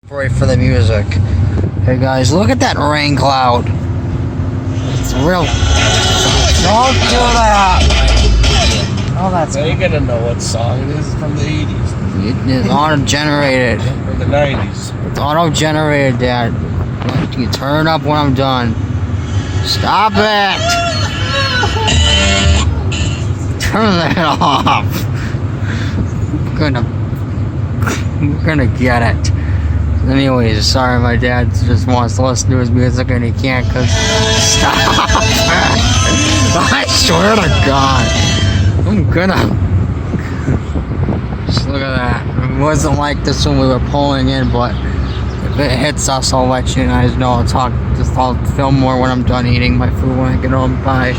Wait for the music. Hey guys, look at that rain cloud. It's real. Don't do that. Oh, that's. Now you're gonna know what song it is from the 80s. It's auto-generated. Or the 90s. It's auto-generated, Dad. You turn it up when I'm done. Stop it! Turn that off. I'm gonna get it. Anyways, sorry, my dad just wants to listen to his music and he can't cause stop. I swear to God, I'm gonna. Just look at that. It wasn't like this when we were pulling in, but if it hits us, I'll let you guys know. I'll film more when I'm done eating my food when I get home. Bye.